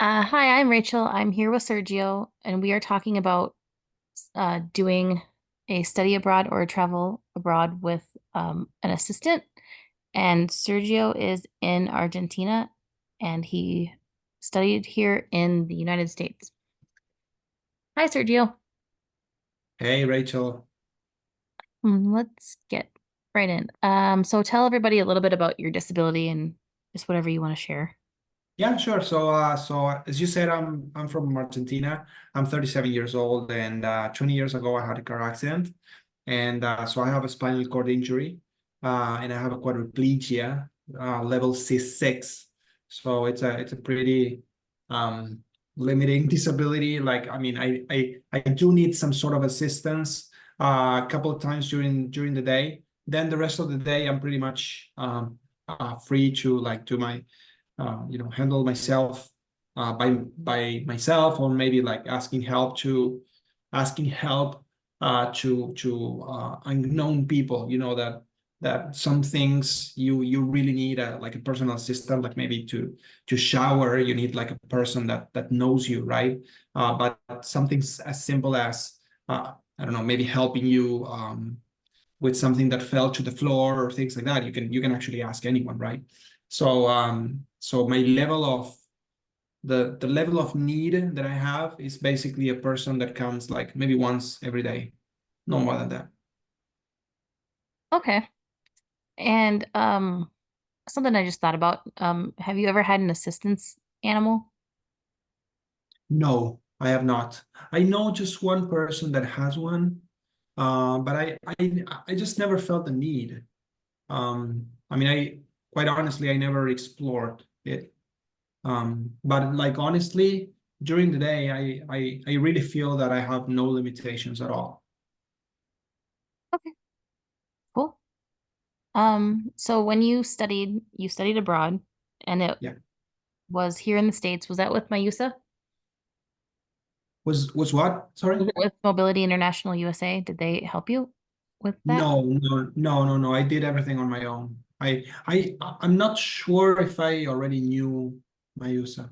Hi, I'm Rachel. I'm here with Sergio, and we are talking about doing a study abroad or a travel abroad with an assistant. And Sergio is in Argentina, and he studied here in the United States. Hi, Sergio. Hey, Rachel. Let's get right in. So tell everybody a little bit about your disability and just whatever you want to share. Yeah, sure. So as you said, I'm from Argentina. I'm 37 years old, and 20 years ago I had a car accident, and so I have a spinal cord injury, and I have a quadriplegia, level C6. So it's a pretty um, limiting disability. Like, I mean, I do need some sort of assistance a couple of times during the day. Then the rest of the day, I'm pretty much free to like do my handle myself by myself, or maybe like asking help to unknown people. You know that some things you really need like a personal assistant, like maybe to shower, you need like a person that knows you, right? But something as simple as I don't know, maybe helping you with something that fell to the floor or things like that, you can actually ask anyone, right? So my level of the level of need that I have is basically a person that comes like maybe once every day, no more than that. Okay. And something I just thought about. Have you ever had an assistance animal? No, I have not. I know just one person that has one, but I just never felt the need. I mean, I quite honestly, I never explored it. But like honestly, during the day, I really feel that I have no limitations at all. Okay, cool. So when you studied abroad and it Yeah. was here in the States. Was that with MIUSA? Was what? Sorry? Was it with Mobility International USA? Did they help you with that? No, no, no, no, no. I did everything on my own. I'm not sure if I already knew MIUSA.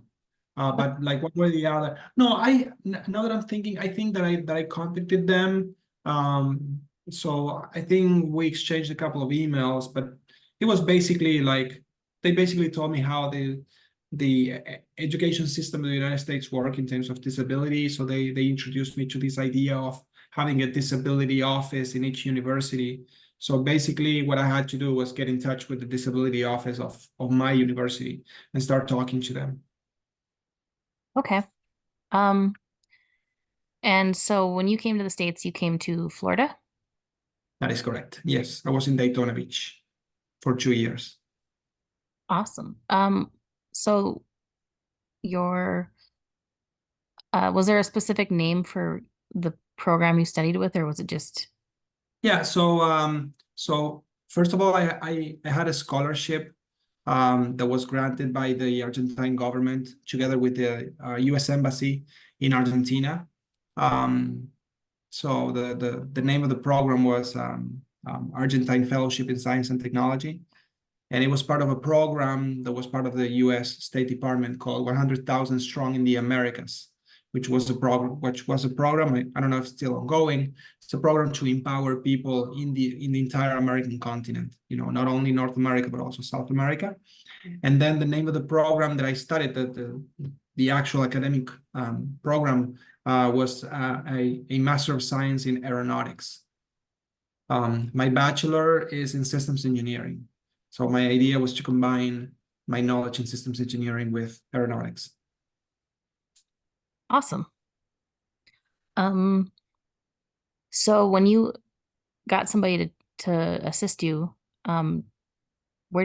But like one way or the other. No, now that I'm thinking, I think that I contacted them. So I think we exchanged a couple of emails, but it was basically like they basically told me how the education system in the United States work in terms of disability. So they introduced me to this idea of having a disability office in each university. So basically, what I had to do was get in touch with the disability office of my university and start talking to them. Okay. Um, and so when you came to the States, you came to Florida? That is correct. Yes, I was in Daytona Beach for 2 years. Awesome. So your was there a specific name for the program you studied with, or was it just Yeah, so first of all, I had a scholarship that was granted by the Argentine government together with the U.S. Embassy in Argentina. Um, so the name of the program was Argentine Fellowship in Science and Technology, and it was part of a program that was part of the U.S. State Department called 100,000 Strong in the Americas, which was a program. I don't know if it's still ongoing. It's a program to empower people in the entire American continent. You know, not only North America but also South America. And then the name of the program that I studied, the actual academic program, was a Master of Science in Aeronautics. My bachelor is in systems engineering. So my idea was to combine my knowledge in systems engineering with aeronautics. awesome? Um, so when you got somebody to assist you, um,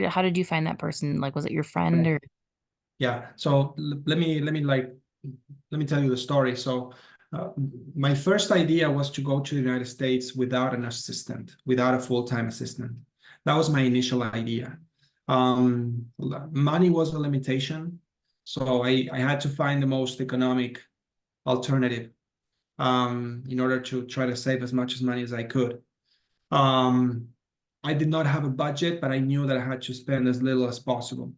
how did you find that person? Like, was it your friend or Yeah. So let me tell you the story. So uh, my first idea was to go to the United States without an assistant, without a full-time assistant. That was my initial idea. Money was a limitation, so I had to find the most economic alternative in order to try to save as much as money as I could. Um, I did not have a budget, but I knew that I had to spend as little as possible.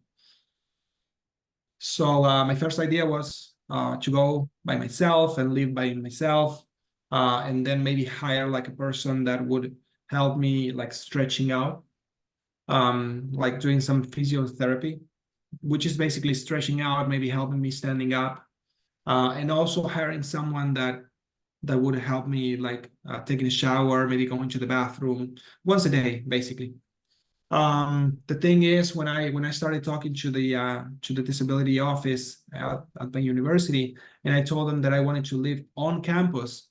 So my first idea was to go by myself and live by myself, and then maybe hire like a person that would help me like stretching out, like doing some physiotherapy, which is basically stretching out, maybe helping me standing up, and also hiring someone that would help me like taking a shower, maybe going to the bathroom once a day, basically. The thing is, when I started talking to the disability office at my university, and I told them that I wanted to live on campus,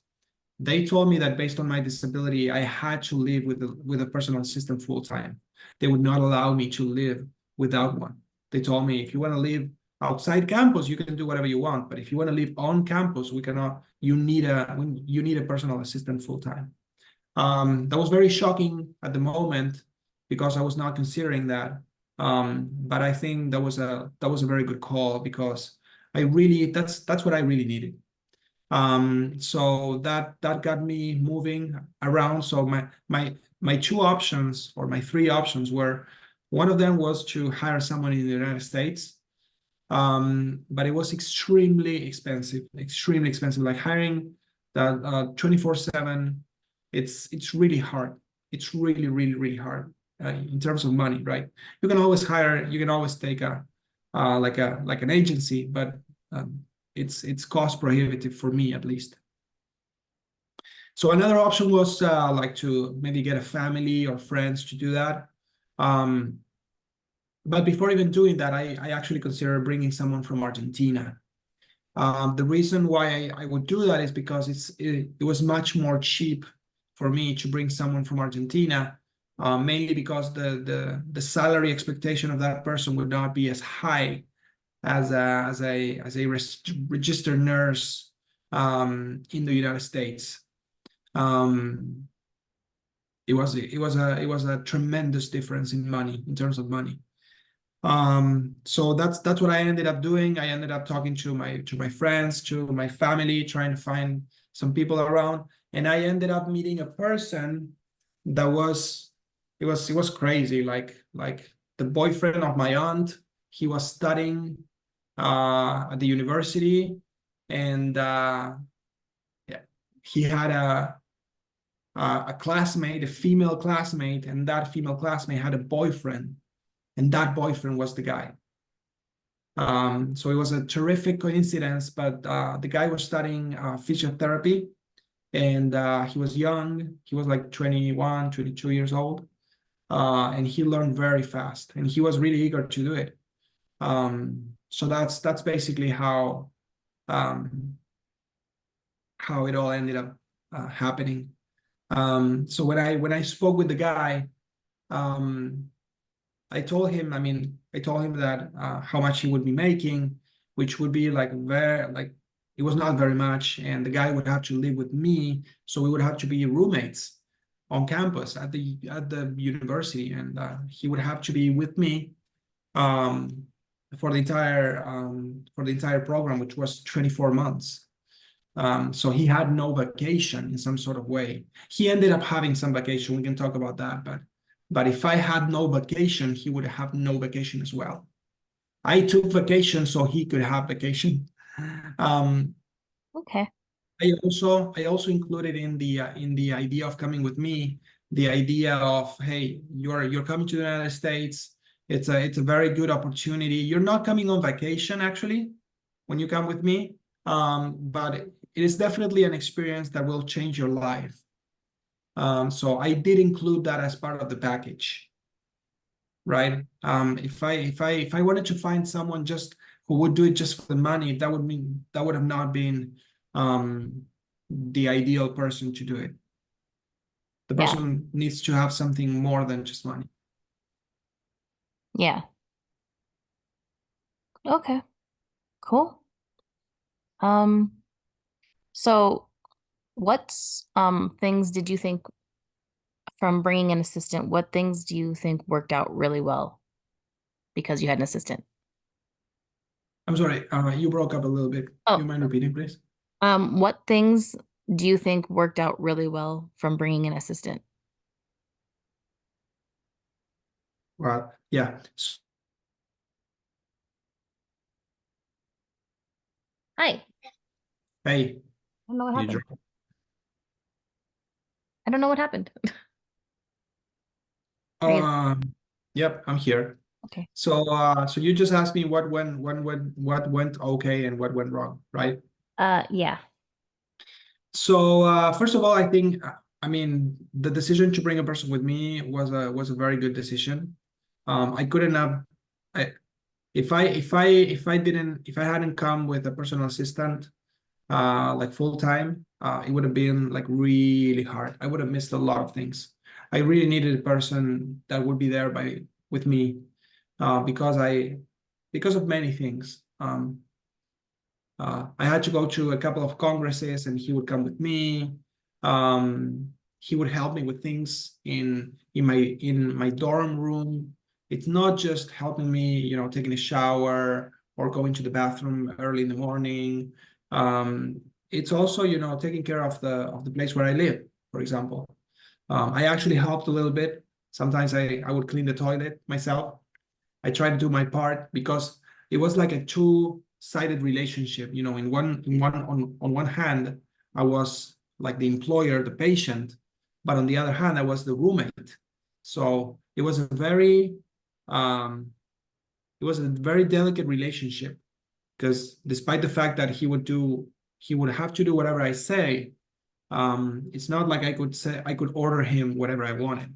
they told me that based on my disability, I had to live with a personal assistant full time. They would not allow me to live without one. They told me if you want to live outside campus, you can do whatever you want, but if you want to live on campus, we cannot. You need a personal assistant full time. That was very shocking at the moment because I was not considering that. But I think that was a very good call because I really that's what I really needed. So that got me moving around. So my two options or my three options were one of them was to hire someone in the United States, but it was extremely expensive. Like hiring that 24/7, it's really hard. It's really hard in terms of money, right? You can always take a like an agency, but um, it's cost prohibitive for me at least. So another option was like to maybe get a family or friends to do that. Um, but before even doing that, I actually consider bringing someone from Argentina. The reason why I would do that is because it was much more cheap for me to bring someone from Argentina, mainly because the salary expectation of that person would not be as high as a registered nurse in the United States. Um, it was a tremendous difference in money in terms of money. So that's what I ended up doing. I ended up talking to my friends, to my family, trying to find some people around, and I ended up meeting a person that was it was crazy. Like the boyfriend of my aunt, he was studying at the university, and yeah, he had a classmate, a female classmate, and that female classmate had a boyfriend, and that boyfriend was the guy. So it was a terrific coincidence, but the guy was studying physiotherapy, and he was young. He was like 21, 22 years old, and he learned very fast, and he was really eager to do it. So that's basically um, how it all ended up happening. So when I spoke with the guy, um, I told him that how much he would be making, which would be like very like it was not very much, and the guy would have to live with me, so we would have to be roommates on campus at the university, and he would have to be with me um, for the entire program, which was 24 months. So he had no vacation in some sort of way. He ended up having some vacation. We can talk about that, but if I had no vacation, he would have no vacation as well. I took vacation so he could have vacation. Um, Okay. I also included in the idea of coming with me the idea of, hey, you're coming to the United States. It's a very good opportunity. You're not coming on vacation actually when you come with me, but it is definitely an experience that will change your life. So I did include that as part of the package, right? If I wanted to find someone just who would do it just for the money, that would have not been the ideal person to do it. The Yeah. person needs to have something more than just money. Yeah. Okay. Cool. Um, so what's things did you think from bringing an assistant, what things do you think worked out really well because you had an assistant? I'm sorry, you broke up a little bit. Do you Oh, mind repeating, please? what things do you think worked out really well from bringing an assistant? Well, yeah. Hi. Hey, I don't know what you happened. drunk? I don't know what happened. Are you Yep, I'm here. okay? So you just asked me what went okay and what went wrong, right? Yeah. So first of all, I think I mean the decision to bring a person with me was a very good decision. I couldn't have I, if I hadn't come with a personal assistant like full time, it would have been like really hard. I would have missed a lot of things. I really needed a person that would be there by with me because because of many things. I had to go to a couple of congresses, and he would come with me. He would help me with things in my dorm room. It's not just helping me, taking a shower or going to the bathroom early in the morning. It's also, taking care of the place where I live, for example. I actually helped a little bit. Sometimes I would clean the toilet myself. I tried to do my part because it was like a two-sided relationship. On one hand, I was like the employer, the patient, but on the other hand, I was the roommate. So um, it was a very delicate relationship because despite the fact that he would have to do whatever I say, it's not like I could order him whatever I wanted.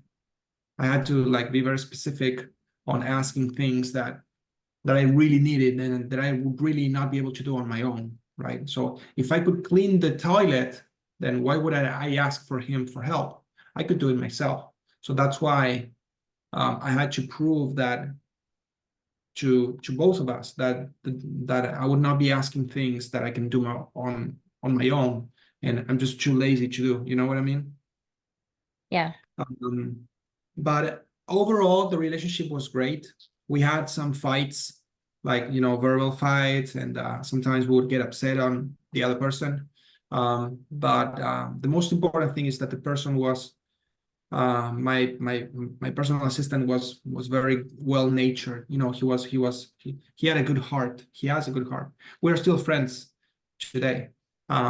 I had to like be very specific on asking things that I really needed and that I would really not be able to do on my own, right? So if I could clean the toilet, then why would I ask for him for help? I could do it myself. So that's why I had to prove that to both of us that I would not be asking things that I can do on my own, and I'm just too lazy to do. You know what I mean? Yeah. Um, but overall, the relationship was great. We had some fights, like verbal fights, and sometimes we would get upset on the other person. But the most important thing is that the person was my personal assistant was very well natured. He had a good heart. He has a good heart. We're still friends today.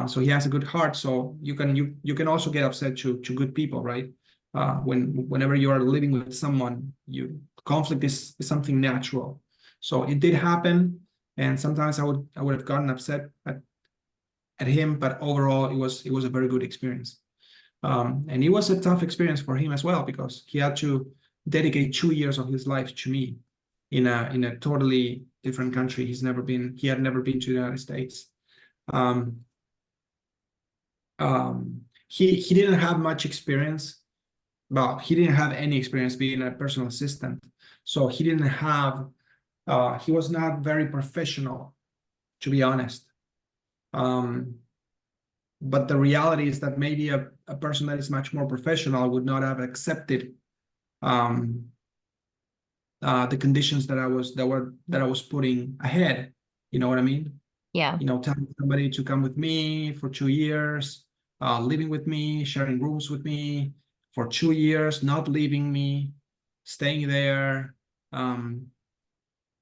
So he has a good heart. So you can also get upset to good people, right? Whenever you are living with someone, you conflict is something natural. So it did happen, and sometimes I would have gotten upset at him, but overall it was a very good experience. And it was a tough experience for him as well because he had to dedicate 2 years of his life to me in a totally different country. He had never been to the United States. Um, he didn't have much experience. Well, he didn't have any experience being a personal assistant. So he was not very professional, to be honest. Um, but the reality is that maybe a person that is much more professional would not have accepted um, the conditions that I was putting ahead. You know what I mean? Yeah. Telling somebody to come with me for 2 years, living with me, sharing rooms with me for 2 years, not leaving me, staying there. Um,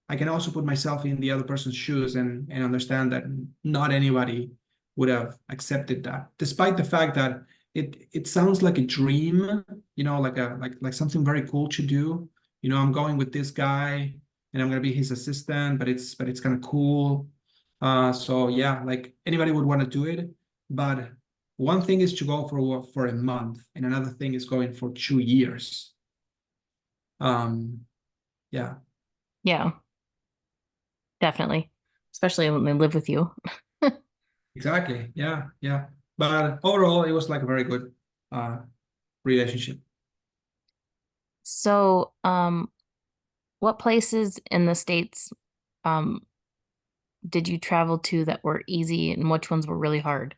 I can also put myself in the other person's shoes and understand that not anybody would have accepted that, despite the fact that it sounds like a dream, like something very cool to do. I'm going with this guy and I'm gonna be his assistant, but it's kind of cool. So yeah, like anybody would want to do it, but one thing is to go for a month, and another thing is going for 2 years. Um, yeah. Yeah. Definitely. Especially when they live with you. Exactly. Yeah, yeah. But overall, it was like a very good uh relationship. So, what places in the States um did you travel to that were easy and which ones were really hard?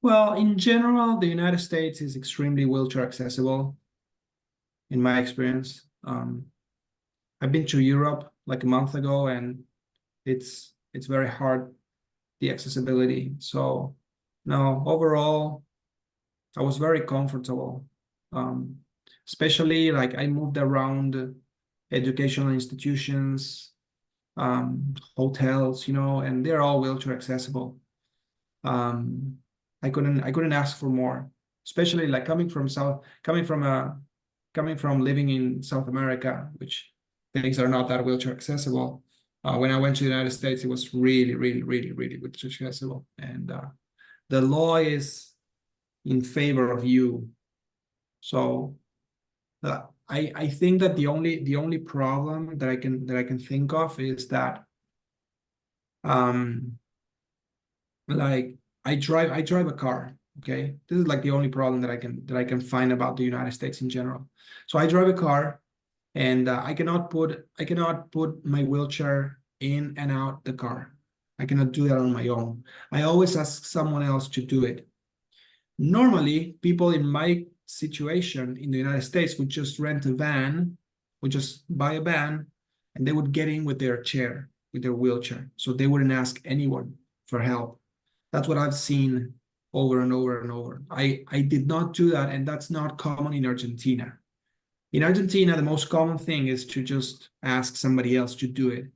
Well, in general, the United States is extremely wheelchair accessible, in my experience. I've been to Europe like a month ago, and it's very hard, the accessibility. So, no, overall, I was very comfortable. Um, Especially like I moved around educational institutions. hotels, and they're all wheelchair accessible. Um, I couldn't ask for more, especially like coming from living in South America, which things are not that wheelchair accessible. When I went to the United States, it was really, really, really, really wheelchair accessible, and the law is in favor of you. So I think that the only problem that I can think of is that um like I drive a car. Okay, this is like the only problem that I can find about the United States in general. So I drive a car, and I cannot put my wheelchair in and out the car. I cannot do that on my own. I always ask someone else to do it. Normally, people in my situation in the United States would just rent a van, would just buy a van, and they would get in with their chair, with their wheelchair. So they wouldn't ask anyone for help. That's what I've seen over and over and over. I did not do that, and that's not common in Argentina. In Argentina, the most common thing is to just ask somebody else to do it.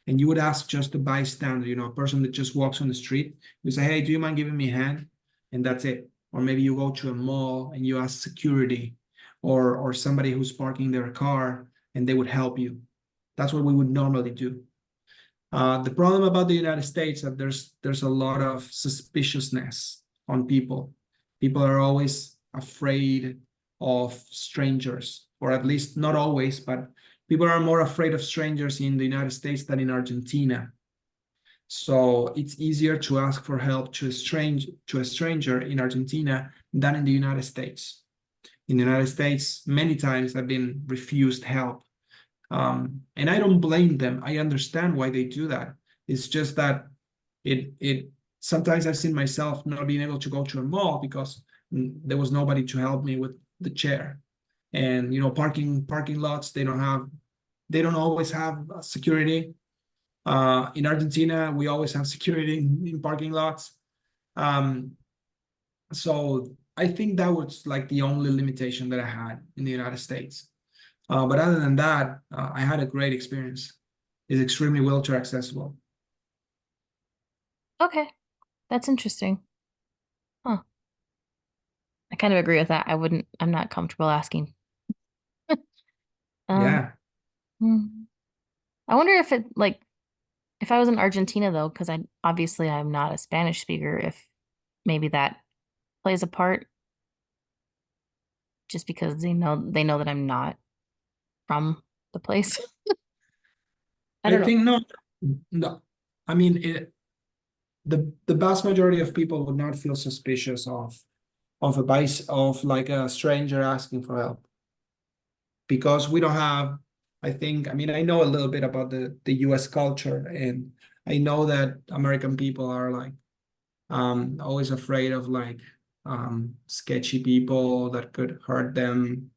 And you would ask just a bystander, a person that just walks on the street. You say, hey, do you mind giving me a hand? And that's it. Or maybe you go to a mall and you ask security or somebody who's parking their car and they would help you. That's what we would normally do. The problem about the United States is that there's a lot of suspiciousness on people. People are always afraid of strangers, or at least not always, but people are more afraid of strangers in the United States than in Argentina. So it's easier to ask for help to a stranger in Argentina than in the United States. In the United States, many times I've been refused help, and I don't blame them. I understand why they do that. It's just that it sometimes I've seen myself not being able to go to a mall because there was nobody to help me with the chair. And parking lots, they don't always have security. In Argentina, we always have security in parking lots. Um, so I think that was like the only limitation that I had in the United States. But other than that, I had a great experience. It's extremely wheelchair accessible. Okay, that's interesting. Huh. I kind of agree with that. I'm not comfortable asking. Um, Yeah. hmm. I wonder if if I was in Argentina though, because I'm not a Spanish speaker, if maybe that plays a part just because they know that I'm not from the place. I I don't know. think no, no. I mean, the vast majority of people would not feel suspicious of like a stranger asking for help because we don't have. I mean, I know a little bit about the U.S. culture, and I know that American people are like always afraid of like sketchy people that could hurt them,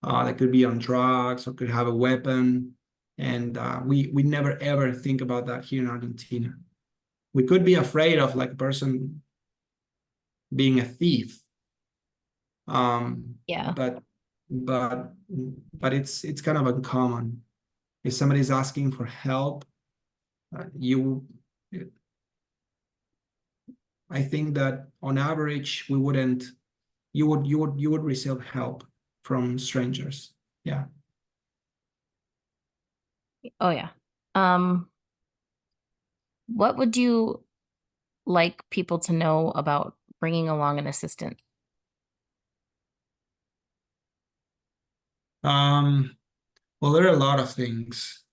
that could be on drugs or could have a weapon. And we never ever think about that here in Argentina. We could be afraid of like a person being a thief, um, Yeah. but but but it's kind of uncommon. If somebody's asking for help, you I think that on average we wouldn't you would receive help from strangers. Yeah. Oh yeah. Um, what would you like people to know about bringing along an assistant? Um, well, there are a lot of things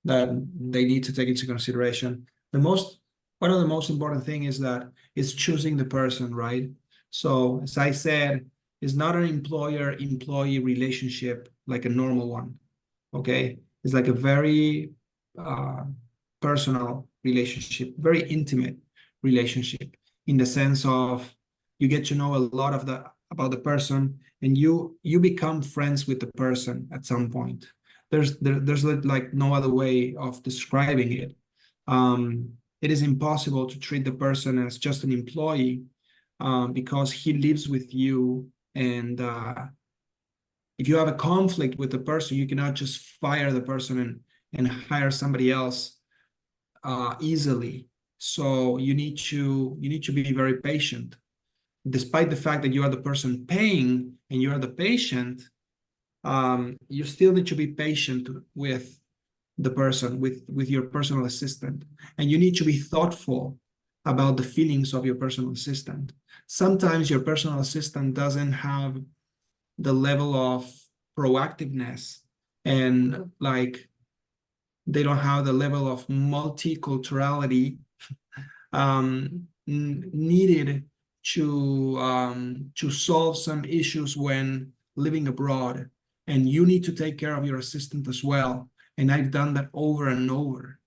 that they need to take into consideration. One of the most important thing is that it's choosing the person, right? So as I said, it's not an employer-employee relationship like a normal one. Okay, it's like a very uh, personal relationship, very intimate relationship in the sense of you get to know a lot about the person and you become friends with the person at some point. There's like no other way of describing it. It is impossible to treat the person as just an employee because he lives with you, and if you have a conflict with the person, you cannot just fire the person and hire somebody else easily. So you need to be very patient. Despite the fact that you are the person paying and you are the patient, you still need to be patient with the person, with your personal assistant, and you need to be thoughtful about the feelings of your personal assistant. Sometimes your personal assistant doesn't have the level of proactiveness, and like they don't have the level of multiculturality needed to solve some issues when living abroad, and you need to take care of your assistant as well. And I've done that over and over.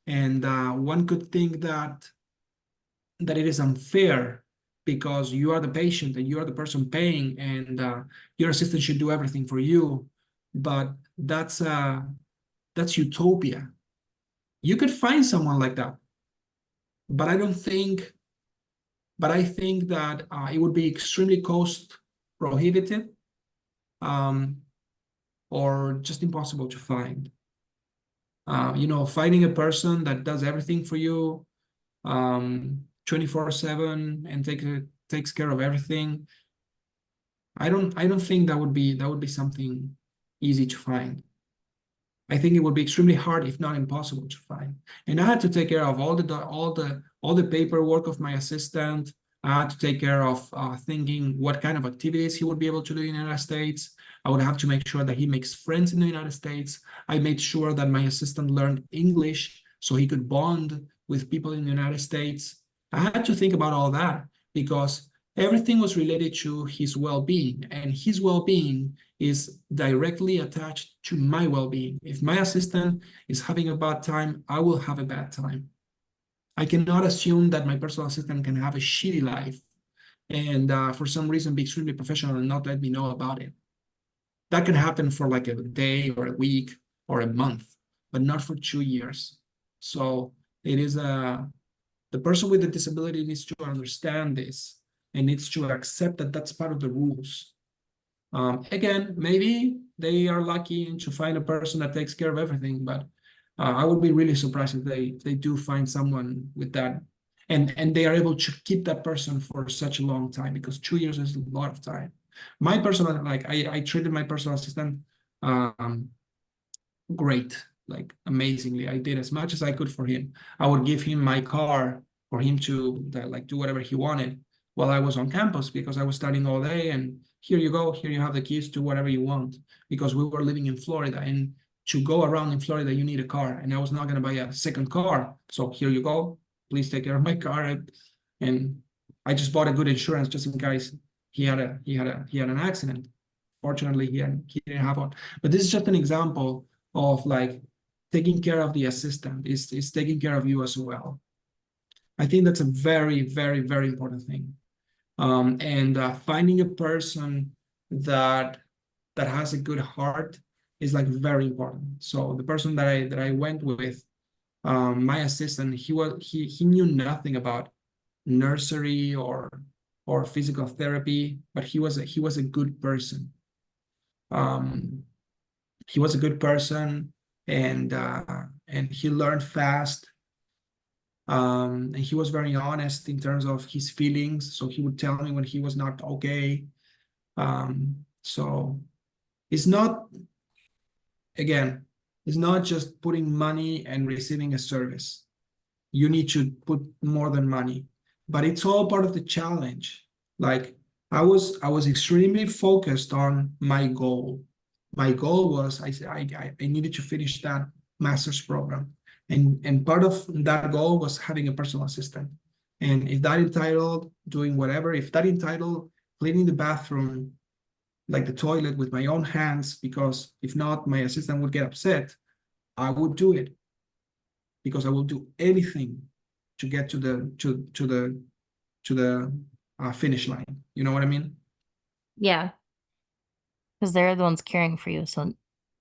And one could think that it is unfair because you are the patient and you are the person paying, and your assistant should do everything for you. But that's utopia. You could find someone like that, but I don't think. But I think that it would be extremely cost prohibitive, um, or just impossible to find. Finding a person that does everything for you 24/7 and takes care of everything. I don't think that would be something easy to find. I think it would be extremely hard, if not impossible, to find. And I had to take care of all the paperwork of my assistant. I had to take care of thinking what kind of activities he would be able to do in the United States. I would have to make sure that he makes friends in the United States. I made sure that my assistant learned English so he could bond with people in the United States. I had to think about all that because everything was related to his well-being, and his well-being is directly attached to my well-being. If my assistant is having a bad time, I will have a bad time. I cannot assume that my personal assistant can have a shitty life and for some reason be extremely professional and not let me know about it. That can happen for like a day or a week or a month, but not for 2 years. So it is the person with the disability needs to understand this and needs to accept that that's part of the rules. Again, maybe they are lucky to find a person that takes care of everything, but I would be really surprised if they do find someone with that, and they are able to keep that person for such a long time, because 2 years is a lot of time. My personal, like I treated my personal assistant um, great, like amazingly. I did as much as I could for him. I would give him my car for him to like do whatever he wanted while I was on campus, because I was studying all day. And here you go, here you have the keys to whatever you want, because we were living in Florida, and to go around in Florida you need a car, and I was not going to buy a second car. So here you go, please take care of my car. And I just bought a good insurance just in case he had an accident. Fortunately, he didn't have one. But this is just an example of like taking care of the assistant is taking care of you as well. I think that's a very, very, very important thing. And finding a person that has a good heart is like very important. So the person that I went with, my assistant, he knew nothing about nursery or physical therapy, but he was a good person. Um, he was a good person, and he learned fast. And he was very honest in terms of his feelings, so he would tell me when he was not okay. So it's not, again, it's not just putting money and receiving a service. You need to put more than money, but it's all part of the challenge. Like I was extremely focused on my goal. My goal was I needed to finish that master's program, and part of that goal was having a personal assistant. And if that entitled doing whatever, if that entitled cleaning the bathroom, like the toilet, with my own hands, because if not, my assistant would get upset, I would do it, because I will do anything to get to the finish line. You know what I mean? Yeah, because they're the ones caring for you, so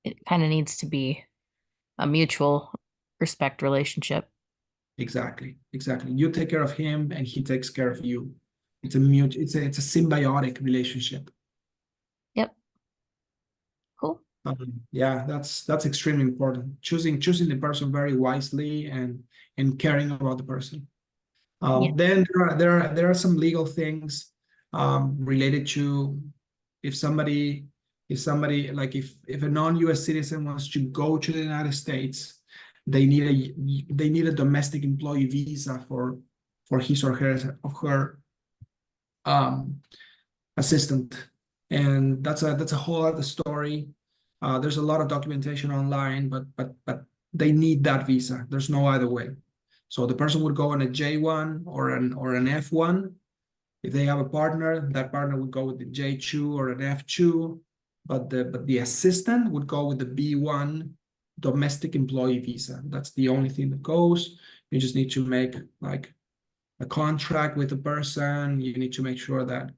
it kind of needs to be a mutual respect relationship. Exactly, exactly. You take care of him, and he takes care of you. It's a symbiotic relationship. Yep, cool. Yeah, that's extremely important. Choosing the person very wisely and caring about the person. Yeah. Then there are some legal things related to if somebody like if a non-US citizen wants to go to the United States, they need a domestic employee visa for his or her um, assistant, and that's a whole other story. There's a lot of documentation online, but they need that visa. There's no other way. So the person would go on a J1 or an F1. If they have a partner, that partner would go with the J2 or an F2, but the assistant would go with the B1 domestic employee visa. That's the only thing that goes. You just need to make like a contract with the person. You need to make sure that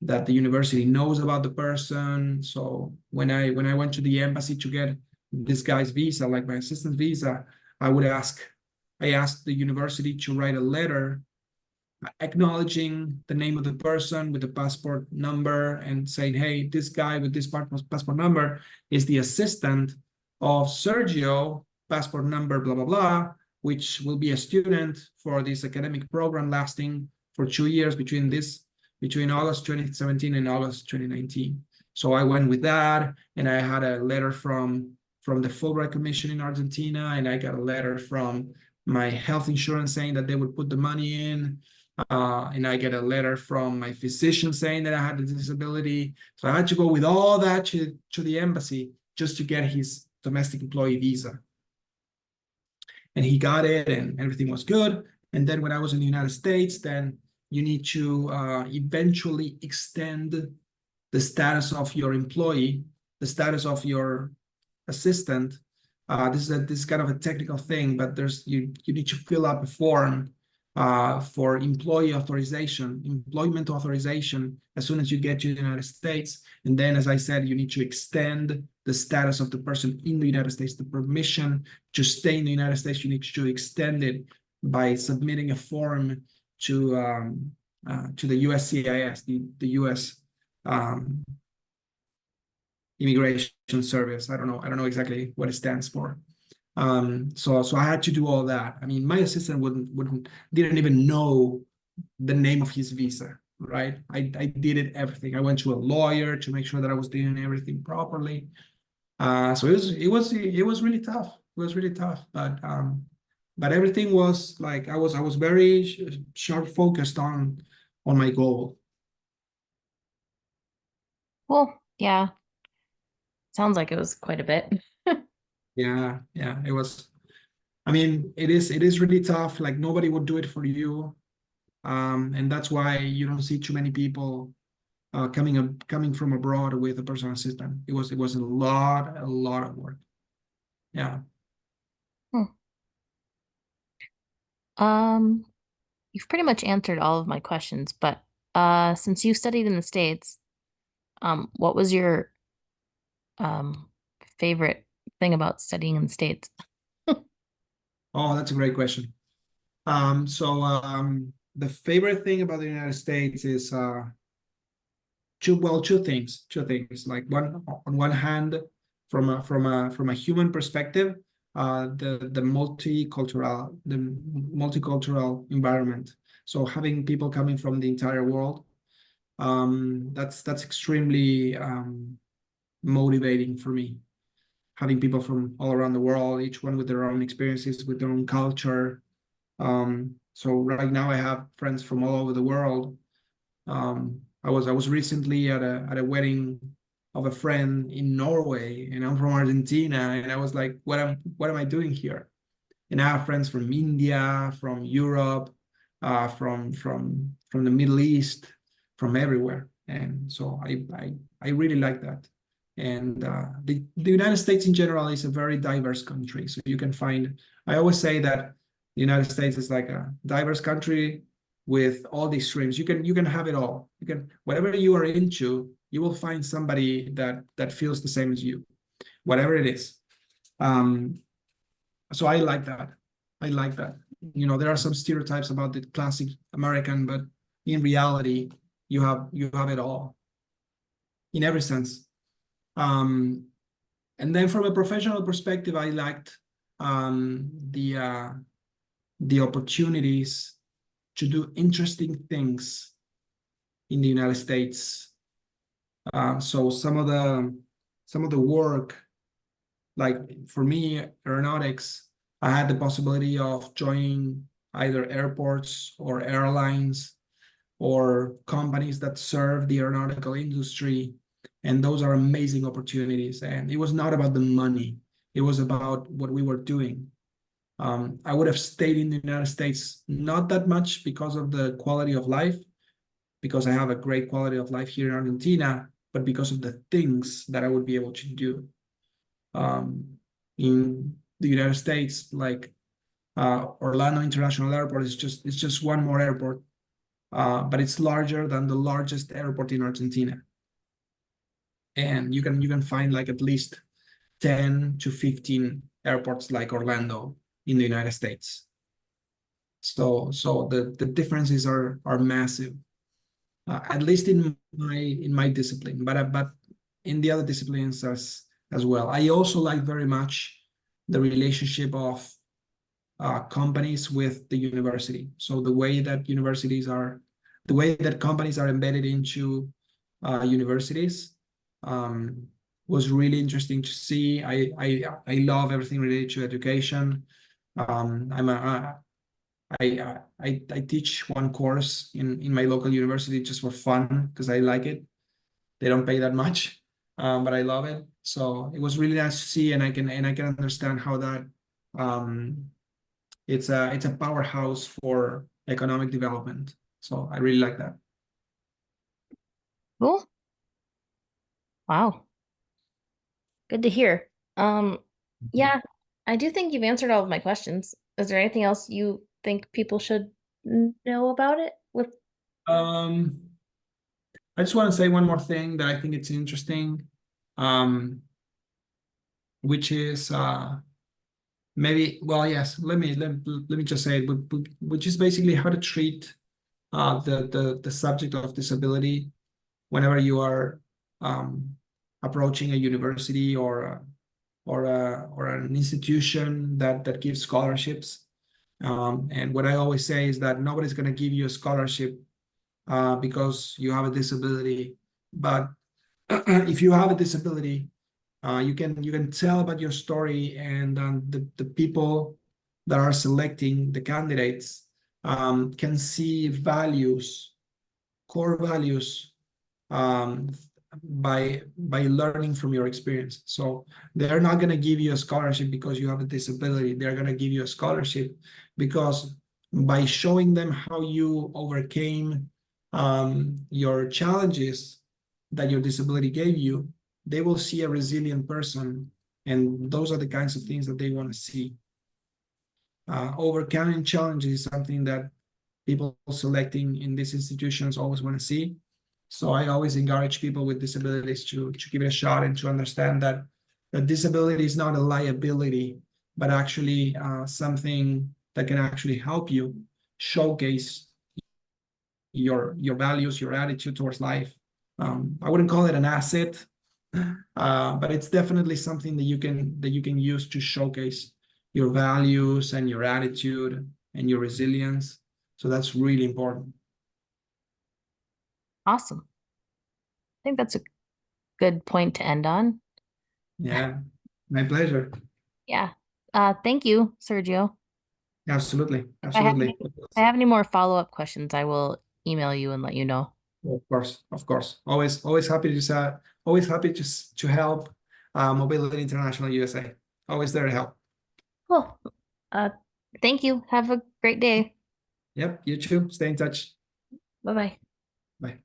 the university knows about the person. So when I went to the embassy to get this guy's visa, like my assistant's visa, I asked the university to write a letter acknowledging the name of the person with the passport number and saying, hey, this guy with this passport number is the assistant of Sergio, passport number, blah, blah, blah, which will be a student for this academic program lasting for 2 years between August 2017 and August 2019. So I went with that, and I had a letter from the Fulbright Commission in Argentina, and I got a letter from my health insurance saying that they would put the money in. And I get a letter from my physician saying that I had a disability. So I had to go with all that to the embassy just to get his domestic employee visa. And he got it, and everything was good. And then when I was in the United States, then you need to eventually extend the status of your employee, the status of your assistant. This is kind of a technical thing, but you need to fill up a form for employment authorization as soon as you get to the United States. And then, as I said, you need to extend the status of the person in the United States, the permission to stay in the United States. You need to extend it by submitting a form to the USCIS, the US Immigration Service. I don't know exactly what it stands for. So I had to do all that. I mean, my assistant didn't even know the name of his visa, right? I did it everything. I went to a lawyer to make sure that I was doing everything properly. So it was really tough. It was really tough, but everything was like I was very sharp focused on my goal. Well, yeah. Sounds like it was quite a bit. Yeah, it was. I mean, it is really tough. Like nobody would do it for you. And that's why you don't see too many people coming from abroad with a personal assistant. It was a lot of work. Yeah. Hmm. Um, you've pretty much answered all of my questions, but since you studied in the States, what was your um favorite thing about studying in the States? Oh, that's a great question. So the favorite thing about the United States is two things. Like on one hand, from a human perspective, the multicultural environment. So having people coming from the entire world, that's extremely motivating for me. Having people from all around the world, each one with their own experiences, with their own culture. So right now I have friends from all over the world. I was recently at a wedding of a friend in Norway, and I'm from Argentina, and I was like, what am I doing here? And I have friends from India, from Europe, from the Middle East, from everywhere. And so I really like that. And the United States in general is a very diverse country. So you can find, I always say that the United States is like a diverse country with all these streams. You can have it all. You can, whatever you are into, you will find somebody that feels the same as you, whatever it is. Um, so I like that. I like that. There are some stereotypes about the classic American, but in reality, you have it all in every sense. Um, And then from a professional perspective, I liked the opportunities to do interesting things in the United States. So some of the work, like for me, aeronautics, I had the possibility of joining either airports or airlines or companies that serve the aeronautical industry. And those are amazing opportunities. And it was not about the money, it was about what we were doing. I would have stayed in the United States, not that much because of the quality of life, because I have a great quality of life here in Argentina, but because of the things that I would be able to do. In the United States, like Orlando International Airport is just one more airport, but it's larger than the largest airport in Argentina. And you can find like at least 10 to 15 airports like Orlando in the United States. So the differences are massive, at least in my discipline, but in the other disciplines as well. I also like very much the relationship of companies with the university. So the way that companies are embedded into universities um, was really interesting to see. I love everything related to education. I'm a I teach one course in my local university just for fun because I like it. They don't pay that much, but I love it. So it was really nice to see, and I can understand how that um, it's a powerhouse for economic development. So I really like that. Cool. Wow. Good to hear. Yeah, I do think you've answered all of my questions. Is there anything else you think people should know about it with? Um, I just want to say one more thing that I think it's interesting, um, which is maybe, well, yes, let me just say it, which is basically how to treat the subject of disability whenever you are um, approaching a university or an institution that gives scholarships. And what I always say is that nobody's going to give you a scholarship because you have a disability. But if you have a disability, you can tell about your story, and the people that are selecting the candidates can see values, core values, um, by learning from your experience. So they're not going to give you a scholarship because you have a disability. They're going to give you a scholarship because by showing them how you overcame your challenges that your disability gave you, they will see a resilient person. And those are the kinds of things that they want to see. Overcoming challenges is something that people selecting in these institutions always want to see. So I always encourage people with disabilities to give it a shot and to understand that disability is not a liability, but actually something that can actually help you showcase your values, your attitude towards life. I wouldn't call it an asset, but it's definitely something that you can use to showcase your values and your attitude and your resilience. So that's really important. Awesome. I think that's a good point to end on. Yeah, my pleasure. Yeah. Thank you, Sergio. Absolutely, If I have absolutely. if I have any more follow-up questions, I will email you and let you know. Of course, of course. Always happy always happy to help Mobility International USA. Always there to help. Cool. Uh, thank you. Have a great day. Yep, you too. Stay in touch. Bye-bye. Bye.